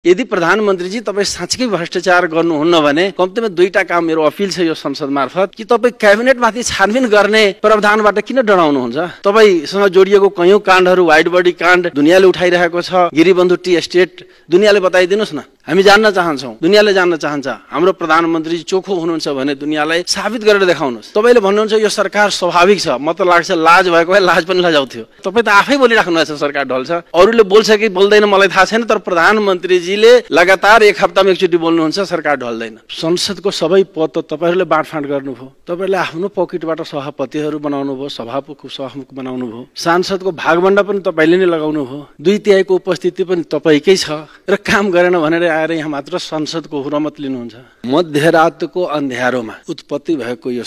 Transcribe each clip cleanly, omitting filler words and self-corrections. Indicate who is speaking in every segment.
Speaker 1: यदि प्रधानमन्त्रीजी तपाईँ साँच्चै भ्रष्टाचार गर्नुहुन्न भने कम्तीमा दुईटा काम मेरो अपिल छ यो संसद मार्फत कि तपाईँ क्याबिनेटमाथि छानबिन गर्ने प्रावधानबाट किन डराउनुहुन्छ? तपाईसँग जोडिएको कयौं काण्डहरू, व्हाइट बडी काण्ड दुनियाँले उठाइरहेको छ, गिरिबन्धु टी एस्टेट, दुनियाँले बताइदिनुस् न। हामी जान्न चाहन्छौँ, दुनियाँले जान्न चाहन्छ हाम्रो प्रधानमन्त्री चोखो हुनुहुन्छ भने दुनियाँलाई साबित गरेर देखाउनुहोस्। तपाईले भन्नुहुन्छ यो सरकार स्वाभाविक छ, म त लाग्छ लाज भएको भए लाज पनि लजाउँथ्यो। तपाईँ त आफै बोलिराख्नु भएको छ सरकार ढल्छ, अरूले बोल्छ कि बोल्दैन मलाई थाहा छैन, तर प्रधानमन्त्रीजीले लगातार एक हप्तामा एकचोटि बोल्नुहुन्छ सरकार ढल्दैन। संसदको सबै पद त तपाईहरूले बाँडफाँड गर्नुभयो, तपाईहरूले आफ्नो पकेटबाट सभापतिहरू बनाउनु भयो, सभामुख बनाउनु भयो, सांसदको भागभण्डा पनि तपाईँले नै लगाउनु भयो, 2/3 को उपस्थिति पनि तपाईँकै छ र काम गरेन भनेर आएर यहाँ मात्र संसदको हुरमत लिनुहुन्छ। मध्यरातको अन्ध्यारोमा उत्पत्ति भएको यो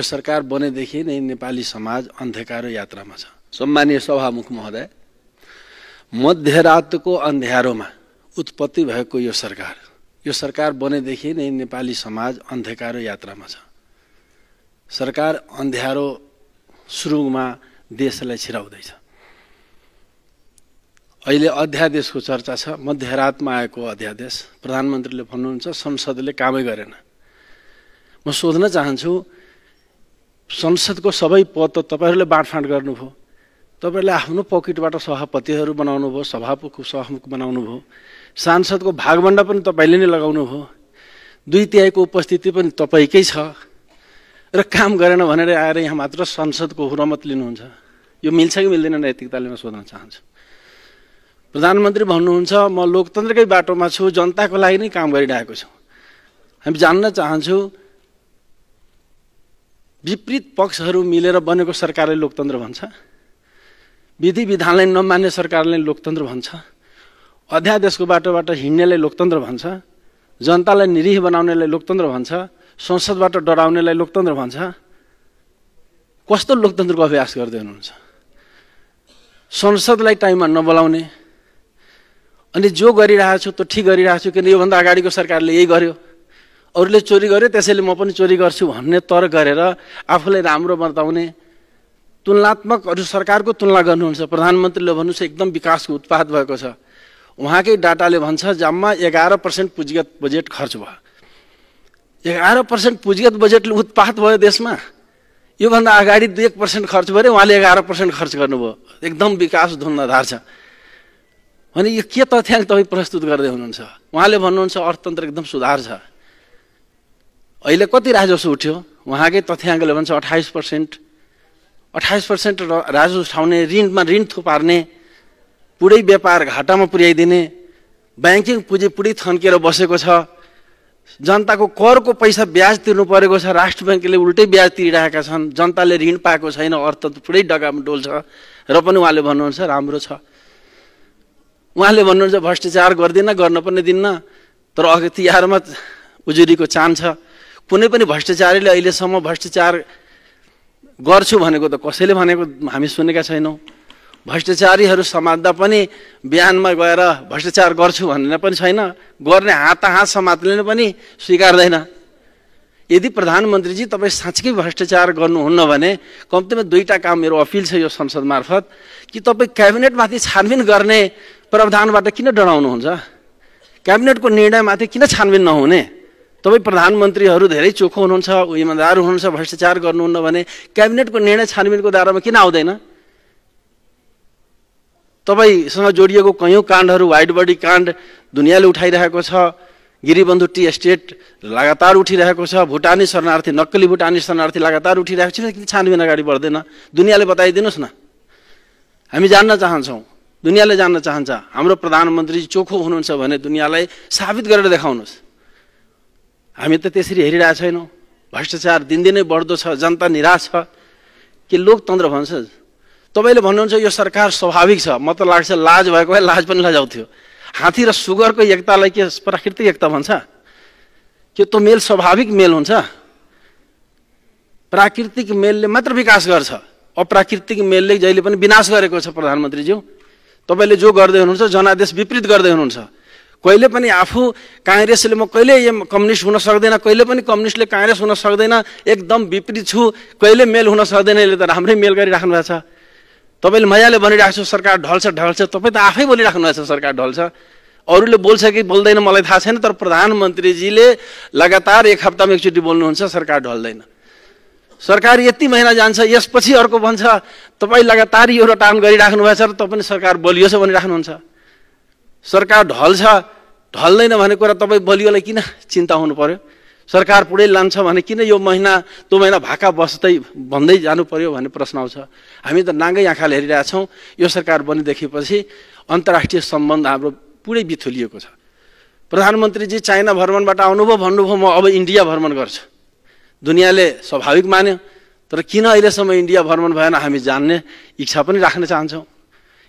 Speaker 1: सरकार बनेदेखि नै नेपाली समाज अन्धकार यात्रामा छ। सम्मानीय सभामुख महोदय, मध्यरातको अन्ध्यारोमा उत्पत्ति भएको यो सरकार बनेदेखि नै नेपाली समाज अन्धकार यात्रामा छ। सरकार अन्ध्यारो सुरुमा देशलाई छिराउँदैछ। अहिले अध्यादेशको चर्चा छ, मध्यरातमा आएको अध्यादेश। प्रधानमन्त्रीले भन्नुहुन्छ संसदले कामै गरेन। म सोध्न चाहन्छु, संसदको सबै पद त तपाईहरूले बाँडफाँड गर्नुभयो, तपाईहरूले आफ्नो पकेटबाट सभापतिहरू बनाउनु भयो, सभामुख बनाउनु भयो, सांसदको भागभण्डा पनि तपाईँले नै लगाउनु भयो, 2/3 को उपस्थिति पनि तपाईँकै छ र काम गरेन भनेर आएर यहाँ मात्र संसदको हुरमत लिनुहुन्छ। यो मिल्छ कि मिल्दैन नैतिकताले म सोध्न चाहन्छु। प्रधानमन्त्री भन्नुहुन्छ म लोकतन्त्रकै बाटोमा छु, जनताको लागि नै काम गरिरहेको छु। हामी जान्न चाहन्छौँ विपरीत पक्षहरू मिलेर बनेको सरकारले लोकतन्त्र भन्छ, विधि विधानलाई नमान्ने सरकारले लोकतन्त्र भन्छ, अध्यादेशको बाटोबाट हिँड्नेलाई लोकतन्त्र भन्छ, जनतालाई निरीह बनाउनेलाई लोकतन्त्र भन्छ, संसदबाट डराउनेलाई लोकतन्त्र भन्छ। कस्तो लोकतन्त्रको अभ्यास गर्दै हुनुहुन्छ? संसदलाई टाइममा नबोलाउने, अनि जो गरिरहेको छु त्यो ठिक गरिरहेको छु, किन योभन्दा अगाडिको सरकारले यही गर्यो, अरूले चोरी गर्यो त्यसैले म पनि चोरी गर्छु भन्ने तर्क गरेर आफूलाई राम्रो बताउने तुलनात्मक अरू सरकारको तुलना गर्नुहुन्छ। प्रधानमन्त्रीले भन्नुहुन्छ एकदम विकासको उत्पाद भएको छ। उहाँकै डाटाले भन्छ जम्मा 11% पुँजीगत बजेट खर्च भयो। 11% पुँजीगत बजेटले उत्पाद भयो देशमा। योभन्दा अगाडि 1% खर्च गरे, उहाँले 11% खर्च गर्नुभयो। एकदम विकास धुनधार छ भने यो के तथ्याङ्क तपाईँ प्रस्तुत गर्दै हुनुहुन्छ? उहाँले भन्नुहुन्छ अर्थतन्त्र एकदम सुधार छ। अहिले कति राजस्व उठ्यो? उहाँकै तथ्याङ्कले भन्छ 28%। 28% राजस्व उठाउने, ऋणमा ऋण थुपार्ने, पुरै व्यापार घाटामा पुर्याइदिने, ब्याङ्किङ पुँजी पुरै थन्किएर बसेको छ, जनताको करको पैसा ब्याज तिर्नु परेको छ, राष्ट्र ब्याङ्कले उल्टै ब्याज तिरिरहेका छन्, जनताले ऋण पाएको छैन, अर्थतन्त्र पुरै डगामा डोल्छ र पनि उहाँले भन्नुहुन्छ राम्रो छ। उहाँले भन्नुहुन्छ भ्रष्टाचार गर्दिन, गर्न पनि दिन्न, तर अघि तिहारमा उजुरीको चान छ। कुनै पनि भ्रष्टाचारीले अहिलेसम्म भ्रष्टाचार गर्छु भनेको त कसैले भनेको हामी सुनेका छैनौँ। भ्रष्टाचारीहरू समात्दा पनि बिहानमा गएर भ्रष्टाचार गर्छु भन्ने पनि छैन, गर्ने हात समात्ने पनि स्वीकार्दैन। यदि प्रधानमन्त्रीजी तपाईँ साँच्चै भ्रष्टाचार गर्नुहुन्न भने कम्तीमा दुईटा काम मेरो अपिल छ यो संसद मार्फत कि तपाईँ क्याबिनेटमाथि छानबिन गर्ने प्रावधानबाट किन डराउनुहुन्छ? क्याबिनेटको निर्णयमाथि किन छानबिन नहुने? तपाईँ प्रधानमन्त्रीहरू धेरै चोखो हुनुहुन्छ, इमानदार हुनुहुन्छ, भ्रष्टाचार गर्नुहुन्न भने क्याबिनेटको निर्णय छानबिनको दायरामा किन आउँदैन? तपाईसँग जोडिएको कयौं काण्डहरू, व्हाइट बडी काण्ड दुनियाँले उठाइरहेको छ, गिरिबन्धु टी एस्टेट लगातार उठिरहेको छ, भुटानी शरणार्थी, नक्कली भुटानी शरणार्थी लगातार उठिरहेको छ, किन छानबिन अगाडि बढ्दैन? दुनियाँले बताइदिनुहोस् न। हामी जान्न चाहन्छौँ, दुनियाँले जान्न चाहन्छ हाम्रो प्रधानमन्त्री चोखो हुनुहुन्छ भने दुनियाँलाई साबित गरेर देखाउनुहोस्। हामी त त्यसरी हेरिरहेका छैनौँ। भ्रष्टाचार दिनदिनै बढ्दो छ, जनता निराश छ। के लोकतन्त्र भन्छ? तपाईँले भन्नुहुन्छ यो सरकार स्वाभाविक छ, म त लाग्छ लाज भएको भए लाज पनि लजाउँथ्यो। हात्ती र सुगरको एकतालाई के प्राकृतिक एकता भन्छ? के त्यो मेल स्वाभाविक मेल हुन्छ? प्राकृतिक मेलले मात्र विकास गर्छ, अप्राकृतिक मेलले जहिले पनि विनाश गरेको छ। प्रधानमन्त्रीज्यू, तपाईँले जो गर्दै हुनुहुन्छ जनादेश विपरीत गर्दै हुनुहुन्छ। कहिले पनि आफू काङ्ग्रेसले म कहिले कम्युनिस्ट हुन सक्दैन, कहिले पनि कम्युनिस्टले काङ्ग्रेस हुन सक्दैन, एकदम विपरीत छु, कहिले मेल हुन सक्दैन, यसले त राम्रै मेल गरिराख्नु भएको छ। तपाईँले मजाले भनिरहेको छु सरकार ढल्छ, तपाईँ त आफै बोलिराख्नु भएको छ सरकार ढल्छ। अरूले बोल्छ कि बोल्दैन मलाई थाहा छैन, तर प्रधानमन्त्रीजीले लगातार 1 हप्तामा एकचोटि बोल्नुहुन्छ सरकार ढल्दैन। सरकार यति महिना जान्छ, यसपछि अर्को भन्छ तपाईँ लगातार यो रटान गरिराख्नु भएको छ र तपाईँ सरकार बलियो छ भनिराख्नुहुन्छ। सरकार ढल्छ ढल्दैन भन्ने कुरा तपाईँ बलियोलाई किन चिन्ता हुनु पर्यो? सरकार पुरै लान्छ भने किन यो महिना त्यो महिना भाका बस्दै भन्दै जानु पर्यो भन्ने प्रश्न आउँछ। हामी त नाङ्गै आँखाले हेरिरहेछौँ। यो सरकार बनिदेखिपछि अन्तर्राष्ट्रिय सम्बन्ध हाम्रो पुरै बिथुलिएको छ। प्रधानमन्त्रीजी चाइना भ्रमणबाट आउनुभयो, भन्नुभयो म अब इन्डिया भ्रमण गर्छु। दुनियाँले स्वाभाविक मान्यो, तर किन अहिलेसम्म इन्डिया भ्रमण भएन हामी जान्ने इच्छा पनि राख्न चाहन्छौँ।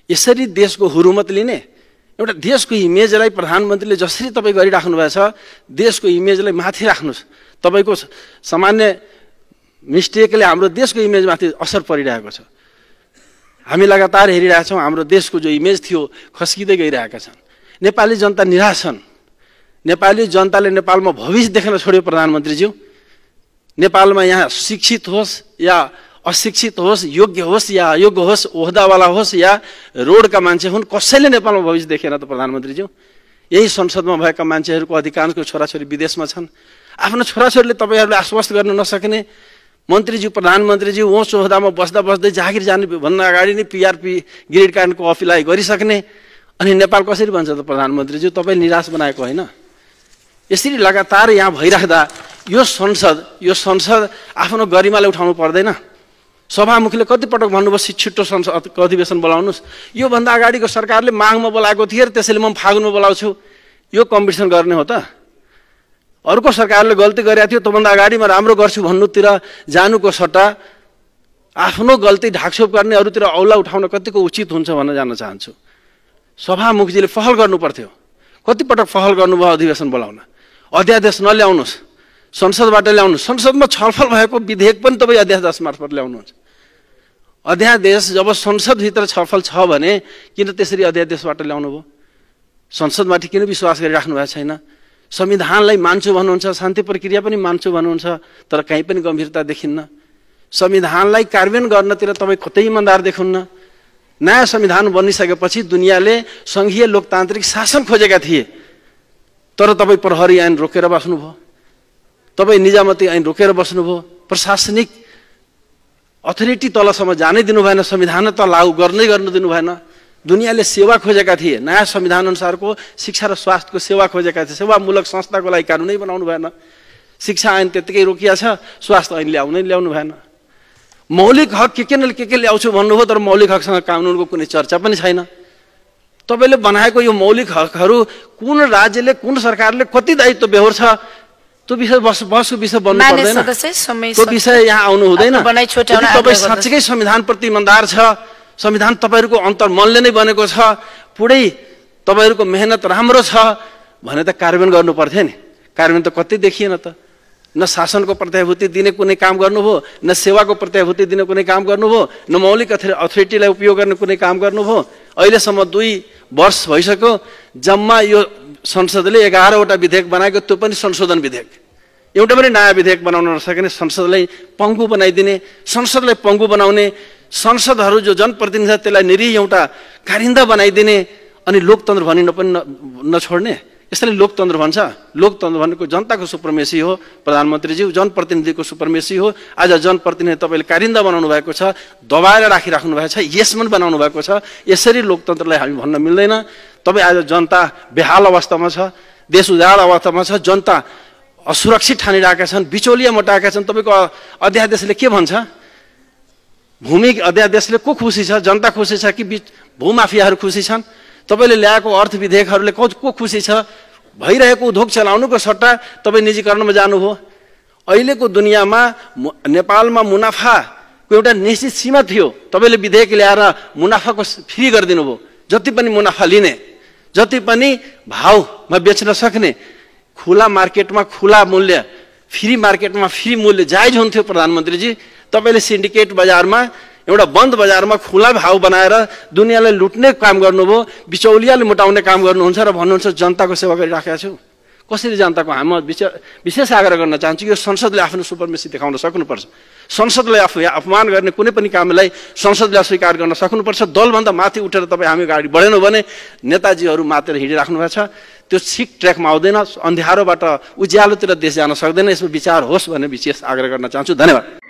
Speaker 1: यसरी देशको हुरुमत लिने, एउटा देशको इमेजलाई प्रधानमन्त्रीले जसरी तपाईँ गरिराख्नु भएको छ, देशको इमेजलाई माथि राख्नुहोस्। तपाईँको सामान्य मिस्टेकले हाम्रो देशको इमेजमाथि असर परिरहेको छ। हामी लगातार हेरिरहेछौँ, हाम्रो देशको जो इमेज थियो खस्किँदै गइरहेका छन्। नेपाली जनता निराश छन्। नेपाली जनताले नेपालमा भविष्य देख्न छोड्यो। प्रधानमन्त्रीज्यू, नेपालमा यहाँ शिक्षित होस् या अशिक्षित होस्, योग्य होस् या अयोग्य होस्, ओहदावाला होस् या रोडका मान्छे हुन्, कसैले नेपालमा भविष्य देखेन त प्रधानमन्त्रीज्यू। यही संसदमा भएका मान्छेहरूको अधिकांशको छोराछोरी विदेशमा छन्। आफ्नो छोराछोरीले तपाईँहरूले आश्वस्त गर्न नसक्ने मन्त्रीज्यू, प्रधानमन्त्रीज्यू उच्च ओहदामा बस्दा बस्दै जागिर जाने भन्दा अगाडि नै PRP ग्रिड कार्डको अप्लाई गरिसक्ने, अनि नेपाल कसरी बन्छ त प्रधानमन्त्रीज्यू? तपाईँ निराश बनाएको होइन। यसरी लगातार यहाँ भइराख्दा यो संसद आफ्नो गरिमाले उठाउनु पर्दैन? सभामुखले कतिपटक भन्नुभयो छिट्टो संसदको अधिवेशन बोलाउनुहोस्। योभन्दा अगाडिको सरकारले माघमा बोलाएको थिए र त्यसैले म फागुनमा बोलाउँछु, यो कम्पिटिसन गर्ने हो त? अर्को सरकारले गल्ती गरेको थियो, त्योभन्दा अगाडि म राम्रो गर्छु भन्नुतिर जानुको सट्टा आफ्नो गल्ती ढाकछोप गर्ने, अरूतिर औला उठाउन कतिको उचित हुन्छ भन्न जान्न चाहन्छु। सभामुखजीले पहल गर्नु पर्थ्यो। कतिपटक पहल गर्नुभयो अधिवेशन बोलाउन। अध्यादेश नल्याउनुहोस्, संसदबाट ल्याउनुहोस्। संसदमा छलफल भएको विधेयक पनि तपाईँ अध्यादेश मार्फत ल्याउनुहुन्छ। अध्यादेश जब संसदभित्र छलफल छ भने किन त्यसरी अध्यादेशबाट ल्याउनु भयो? संसदमाथि किन विश्वास गरिराख्नु भएको छैन? संविधानलाई मान्छु भन्नुहुन्छ, शान्ति प्रक्रिया पनि मान्छु भन्नुहुन्छ, तर कहीँ पनि गम्भीरता देखिन्न। संविधानलाई कार्यान्वयन गर्नतिर तपाईँ कतै इमान्दार देख्नुहुन्न। नयाँ संविधान बनिसकेपछि दुनियाँले सङ्घीय लोकतान्त्रिक शासन खोजेका थिए, तर तपाईँ प्रहरी ऐन रोकेर बस्नुभयो, तपाईँ निजामती ऐन रोकेर बस्नुभयो, प्रशासनिक अथोरिटी तलसम्म जानै दिनु भएन, संविधान त लागू गर्नु दिनु भएन। दुनियाँले सेवा खोजेका थिए, नयाँ संविधान अनुसारको शिक्षा र स्वास्थ्यको सेवा खोजेका थिए। सेवामूलक संस्थाको लागि कानुनै बनाउनु भएन। शिक्षा ऐन त्यत्तिकै रोकिया छ, स्वास्थ्य ऐन ल्याउनु भएन। मौलिक हक के ल्याउँछु भन्नुभयो, तर मौलिक हकसँग कानुनको कुनै चर्चा पनि छैन। तपाईँले बनाएको यो मौलिक हकहरू कुन राज्यले, कुन सरकारले कति दायित्व बेहोर्छ, त्यो विषय बसको विषय बन्नु पर्दैन। त्यो विषय यहाँ आउनु हुँदैन। तपाईँ साँच्चीकै संविधानप्रति इमान्दार छ, संविधान तपाईँहरूको अन्तर्मनले नै बनेको छ, पुरै तपाईँहरूको मेहनत राम्रो छ भने त कार्यान्वयन गर्नु पर्थ्यो नि। कार्यान्वयन त कतै देखिएन त। न शासनको प्रत्याभूति दिने कुनै काम गर्नुभयो, न सेवाको प्रत्याभूति दिने कुनै काम गर्नुभयो, न मौलिक अथोरिटीलाई उपयोग गर्ने कुनै काम गर्नुभयो। अहिलेसम्म 2 वर्ष भइसक्यो, जम्मा यो संसदले 11वटा विधेयक बनाएको, त्यो पनि संशोधन विधेयक। एउटा पनि नयाँ विधेयक बनाउन नसक्ने, संसदलाई पङ्गु बनाइदिने, संसदलाई पङ्गु बनाउने, संसदहरू जो जनप्रतिनिधि त्यसलाई निरीह एउटा कारिन्दा बनाइदिने, अनि लोकतन्त्र भनि पनि नछोड्ने। यसले लोकतन्त्र भन्छ? लोकतन्त्र भनेको जनताको सुप्रमेसी हो प्रधानमन्त्रीज्यू, जनप्रतिनिधिको सुप्रमेसी हो। आज जनप्रतिनिधि तपाईँले कारिन्दा बनाउनु भएको छ, दबाएर राखिराख्नु भएको छ, यसमन बनाउनु भएको छ। यसरी लोकतन्त्रलाई हामी भन्न मिल्दैन। तपाईँ आज जनता बेहाल अवस्थामा छ, देश उजाड अवस्थामा छ, जनता असुरक्षित ठानिरहेका छन्, बिचौलिया मटाएका छन्। तपाईँको अध्यादेशले के भन्छ? भूमि अध्यादेशले को खुसी छ? जनता खुसी छ कि भूमाफियाहरू खुसी छन्? तपाईँले ल्याएको अर्थ विधेयकहरूले को खुसी छ? भइरहेको उद्योग चलाउनुको सट्टा तपाईँ निजीकरणमा जानुभयो। अहिलेको दुनियाँमा नेपालमा मुनाफाको एउटा निश्चित सीमा थियो, तपाईँले विधेयक ल्याएर मुनाफाको फ्री गरिदिनु भयो। जति पनि मुनाफा लिने, जति पनि भावमा बेच्न सक्ने, खुला मार्केटमा खुला मूल्य, फ्री मार्केटमा फ्री मूल्य जायज हुन्थ्यो। प्रधानमन्त्रीजी, तपाईँले सिन्डिकेट बजारमा, एउटा बन्द बजारमा खुला भाव बनाएर दुनियाँलाई लुट्ने काम गर्नुभयो, बिचौलियाले मोटाउने काम गर्नुहुन्छ र भन्नुहुन्छ जनताको सेवा गरिराखेका छु। कसरी जनताको हामी विशेष आग्रह गर्न चाहन्छु यो संसदले आफ्नो सुपरमेसी देखाउन सक्नुपर्छ। संसदलाई अपमान गर्ने कुनै पनि कामलाई संसदले अस्वीकार गर्न सक्नुपर्छ। दलभन्दा माथि उठेर तपाईँ हामी अगाडि बढेनौँ भने नेताजीहरू मातेर हिँडिराख्नु भएको छ, त्यो ठिक ट्र्याकमा आउँदैन। अन्ध्यारोबाट उज्यालोतिर देश जान सक्दैन। यसमा विचार होस् भन्ने विशेष आग्रह गर्न चाहन्छु। धन्यवाद।